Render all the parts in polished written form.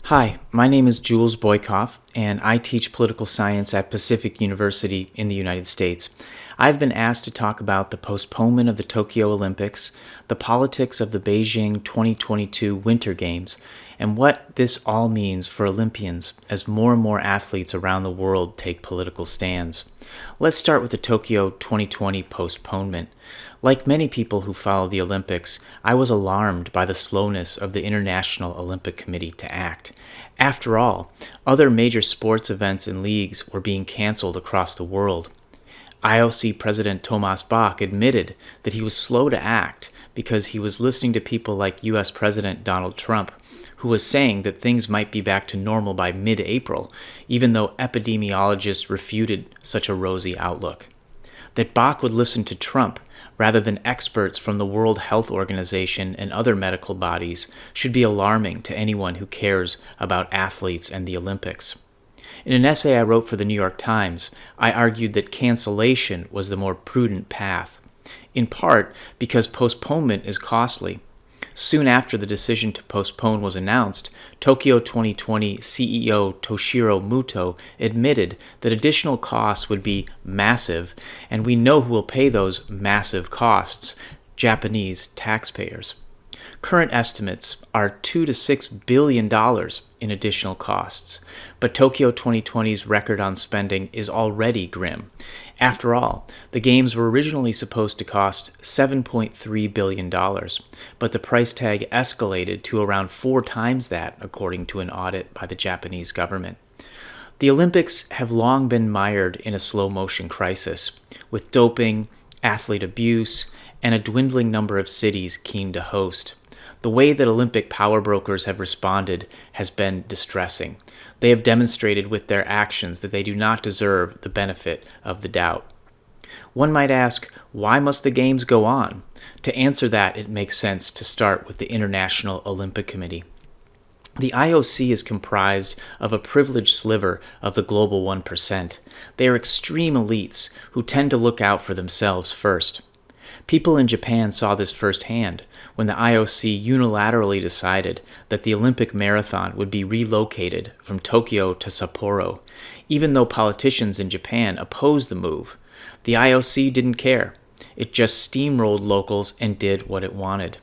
Hi, my name is Jules Boykoff, and I teach political science at Pacific University in the United States. I've been asked to talk about the postponement of the Tokyo Olympics, the politics of the Beijing 2022 Winter Games, and what this all means for Olympians as more and more athletes around the world take political stands. Let's start with the Tokyo 2020 postponement. Like many people who follow the Olympics, I was alarmed by the slowness of the International Olympic Committee to act. After all, other major sports events and leagues were being canceled across the world. IOC President Thomas Bach admitted that he was slow to act because he was listening to people like US President Donald Trump, who was saying that things might be back to normal by mid-April, even though epidemiologists refuted such a rosy outlook. That Bach would listen to Trump rather than experts from the World Health Organization and other medical bodies should be alarming to anyone who cares about athletes and the Olympics. In an essay I wrote for the New York Times, I argued that cancellation was the more prudent path, in part because postponement is costly. Soon after the decision to postpone was announced, Tokyo 2020 CEO Toshiro Muto admitted that additional costs would be massive, and we know who will pay those massive costs: Japanese taxpayers. Current estimates are $2 to $6 billion in additional costs, but Tokyo 2020's record on spending is already grim. After all, the Games were originally supposed to cost $7.3 billion, but the price tag escalated to around 4 times that, according to an audit by the Japanese government. The Olympics have long been mired in a slow-motion crisis, with doping, athlete abuse, and a dwindling number of cities keen to host. The way that Olympic power brokers have responded has been distressing. They have demonstrated with their actions that they do not deserve the benefit of the doubt. One might ask, why must the Games go on? To answer that, it makes sense to start with the International Olympic Committee. The IOC is comprised of a privileged sliver of the global 1%. They are extreme elites who tend to look out for themselves first. People in Japan saw this firsthand when the IOC unilaterally decided that the Olympic marathon would be relocated from Tokyo to Sapporo. Even though politicians in Japan opposed the move, the IOC didn't care. It just steamrolled locals and did what it wanted.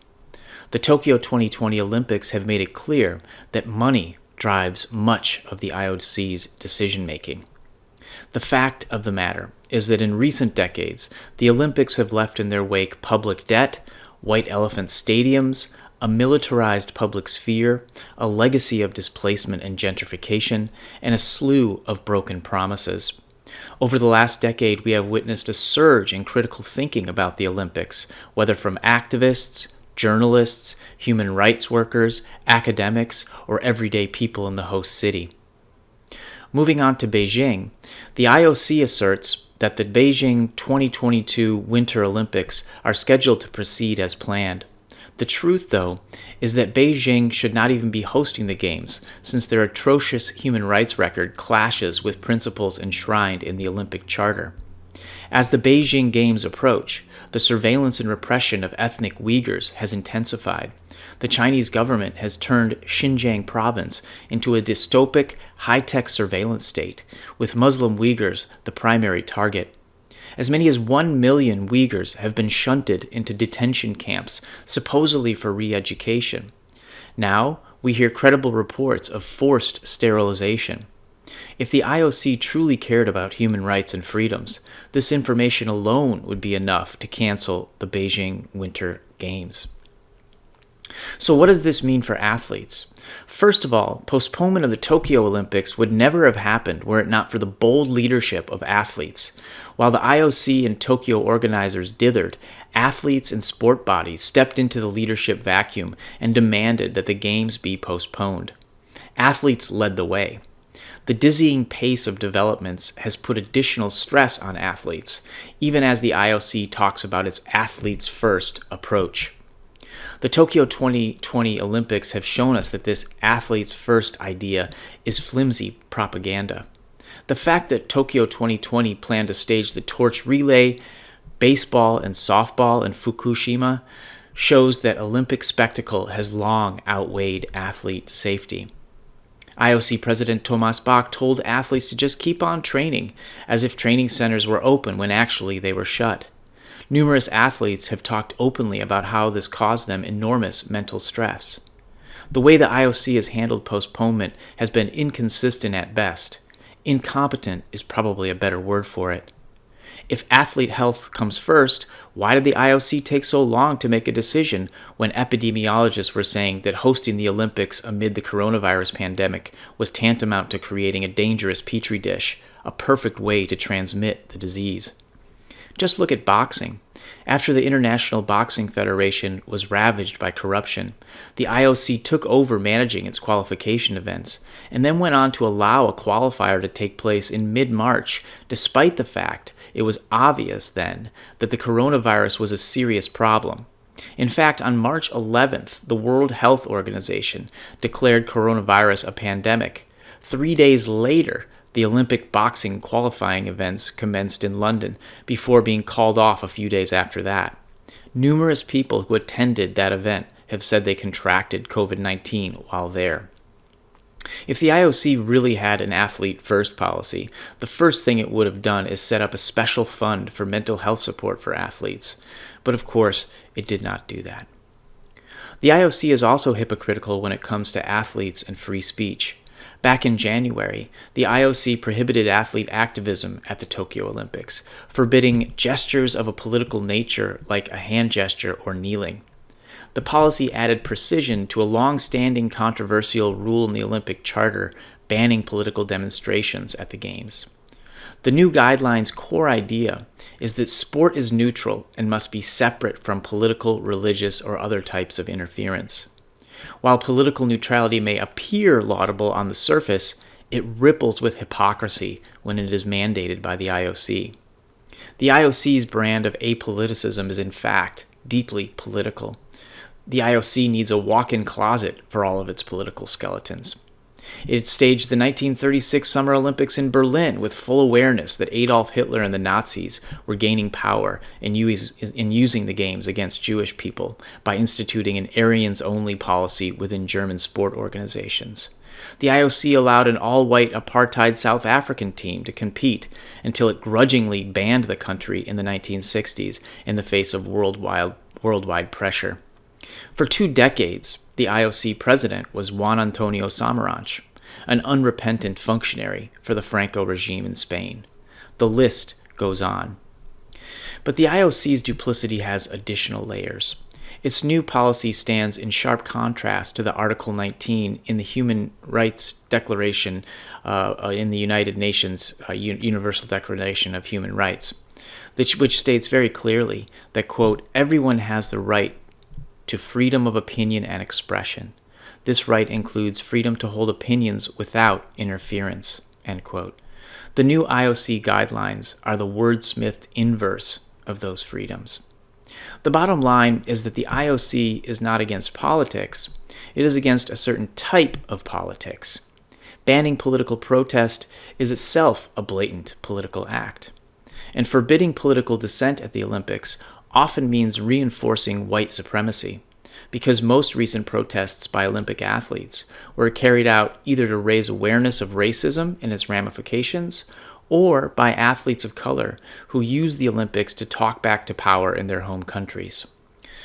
The Tokyo 2020 Olympics have made it clear that money drives much of the IOC's decision-making. The fact of the matter is that in recent decades, the Olympics have left in their wake public debt, white elephant stadiums, a militarized public sphere, a legacy of displacement and gentrification, and a slew of broken promises. Over the last decade, we have witnessed a surge in critical thinking about the Olympics, whether from activists, journalists, human rights workers, academics, or everyday people in the host city. Moving on to Beijing, the IOC asserts that the Beijing 2022 Winter Olympics are scheduled to proceed as planned. The truth, though, is that Beijing should not even be hosting the Games, since their atrocious human rights record clashes with principles enshrined in the Olympic Charter. As the Beijing Games approach, the surveillance and repression of ethnic Uyghurs has intensified. The Chinese government has turned Xinjiang province into a dystopic, high-tech surveillance state, with Muslim Uyghurs the primary target. As many as 1 million Uyghurs have been shunted into detention camps, supposedly for re-education. Now, we hear credible reports of forced sterilization. If the IOC truly cared about human rights and freedoms, this information alone would be enough to cancel the Beijing Winter Games. So what does this mean for athletes? First of all, postponement of the Tokyo Olympics would never have happened were it not for the bold leadership of athletes. While the IOC and Tokyo organizers dithered, athletes and sport bodies stepped into the leadership vacuum and demanded that the Games be postponed. Athletes led the way. The dizzying pace of developments has put additional stress on athletes, even as the IOC talks about its athletes-first approach. The Tokyo 2020 Olympics have shown us that this athletes-first idea is flimsy propaganda. The fact that Tokyo 2020 planned to stage the torch relay, baseball, and softball in Fukushima shows that Olympic spectacle has long outweighed athlete safety. IOC President Thomas Bach told athletes to just keep on training, as if training centers were open when actually they were shut. Numerous athletes have talked openly about how this caused them enormous mental stress. The way the IOC has handled postponement has been inconsistent at best. Incompetent is probably a better word for it. If athlete health comes first, why did the IOC take so long to make a decision when epidemiologists were saying that hosting the Olympics amid the coronavirus pandemic was tantamount to creating a dangerous petri dish, a perfect way to transmit the disease? Just look at boxing. After the International Boxing Federation was ravaged by corruption, the IOC took over managing its qualification events and then went on to allow a qualifier to take place in mid-March, despite the fact it was obvious then that the coronavirus was a serious problem. In fact, on March 11th, the World Health Organization declared coronavirus a pandemic. 3 days later, the Olympic boxing qualifying events commenced in London before being called off a few days after that. Numerous people who attended that event have said they contracted COVID-19 while there. If the IOC really had an athlete-first policy, the first thing it would have done is set up a special fund for mental health support for athletes. But of course, it did not do that. The IOC is also hypocritical when it comes to athletes and free speech. Back in January, the IOC prohibited athlete activism at the Tokyo Olympics, forbidding gestures of a political nature like a hand gesture or kneeling. The policy added precision to a long-standing controversial rule in the Olympic Charter banning political demonstrations at the Games. The new guidelines' core idea is that sport is neutral and must be separate from political, religious, or other types of interference. While political neutrality may appear laudable on the surface, it ripples with hypocrisy when it is mandated by the IOC. The IOC's brand of apoliticism is in fact deeply political. The IOC needs a walk-in closet for all of its political skeletons. It staged the 1936 Summer Olympics in Berlin with full awareness that Adolf Hitler and the Nazis were gaining power in using the Games against Jewish people by instituting an Aryans-only policy within German sport organizations. The IOC allowed an all-white apartheid South African team to compete until it grudgingly banned the country in the 1960s in the face of worldwide pressure. For 2 decades, the IOC president was Juan Antonio Samaranch, an unrepentant functionary for the Franco regime in Spain. The list goes on. But the IOC's duplicity has additional layers. Its new policy stands in sharp contrast to the Article 19 in the Human Rights Declaration in the United Nations Universal Declaration of Human Rights, which states very clearly that, quote, everyone has the right to freedom of opinion and expression. This right includes freedom to hold opinions without interference, end quote. The new IOC guidelines are the wordsmithed inverse of those freedoms. The bottom line is that the IOC is not against politics. It is against a certain type of politics. Banning political protest is itself a blatant political act. And forbidding political dissent at the Olympics often means reinforcing white supremacy, because most recent protests by Olympic athletes were carried out either to raise awareness of racism and its ramifications, or by athletes of color who used the Olympics to talk back to power in their home countries.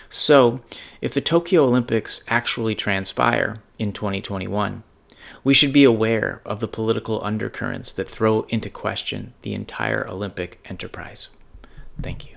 So, if the Tokyo Olympics actually transpire in 2021, we should be aware of the political undercurrents that throw into question the entire Olympic enterprise. Thank you.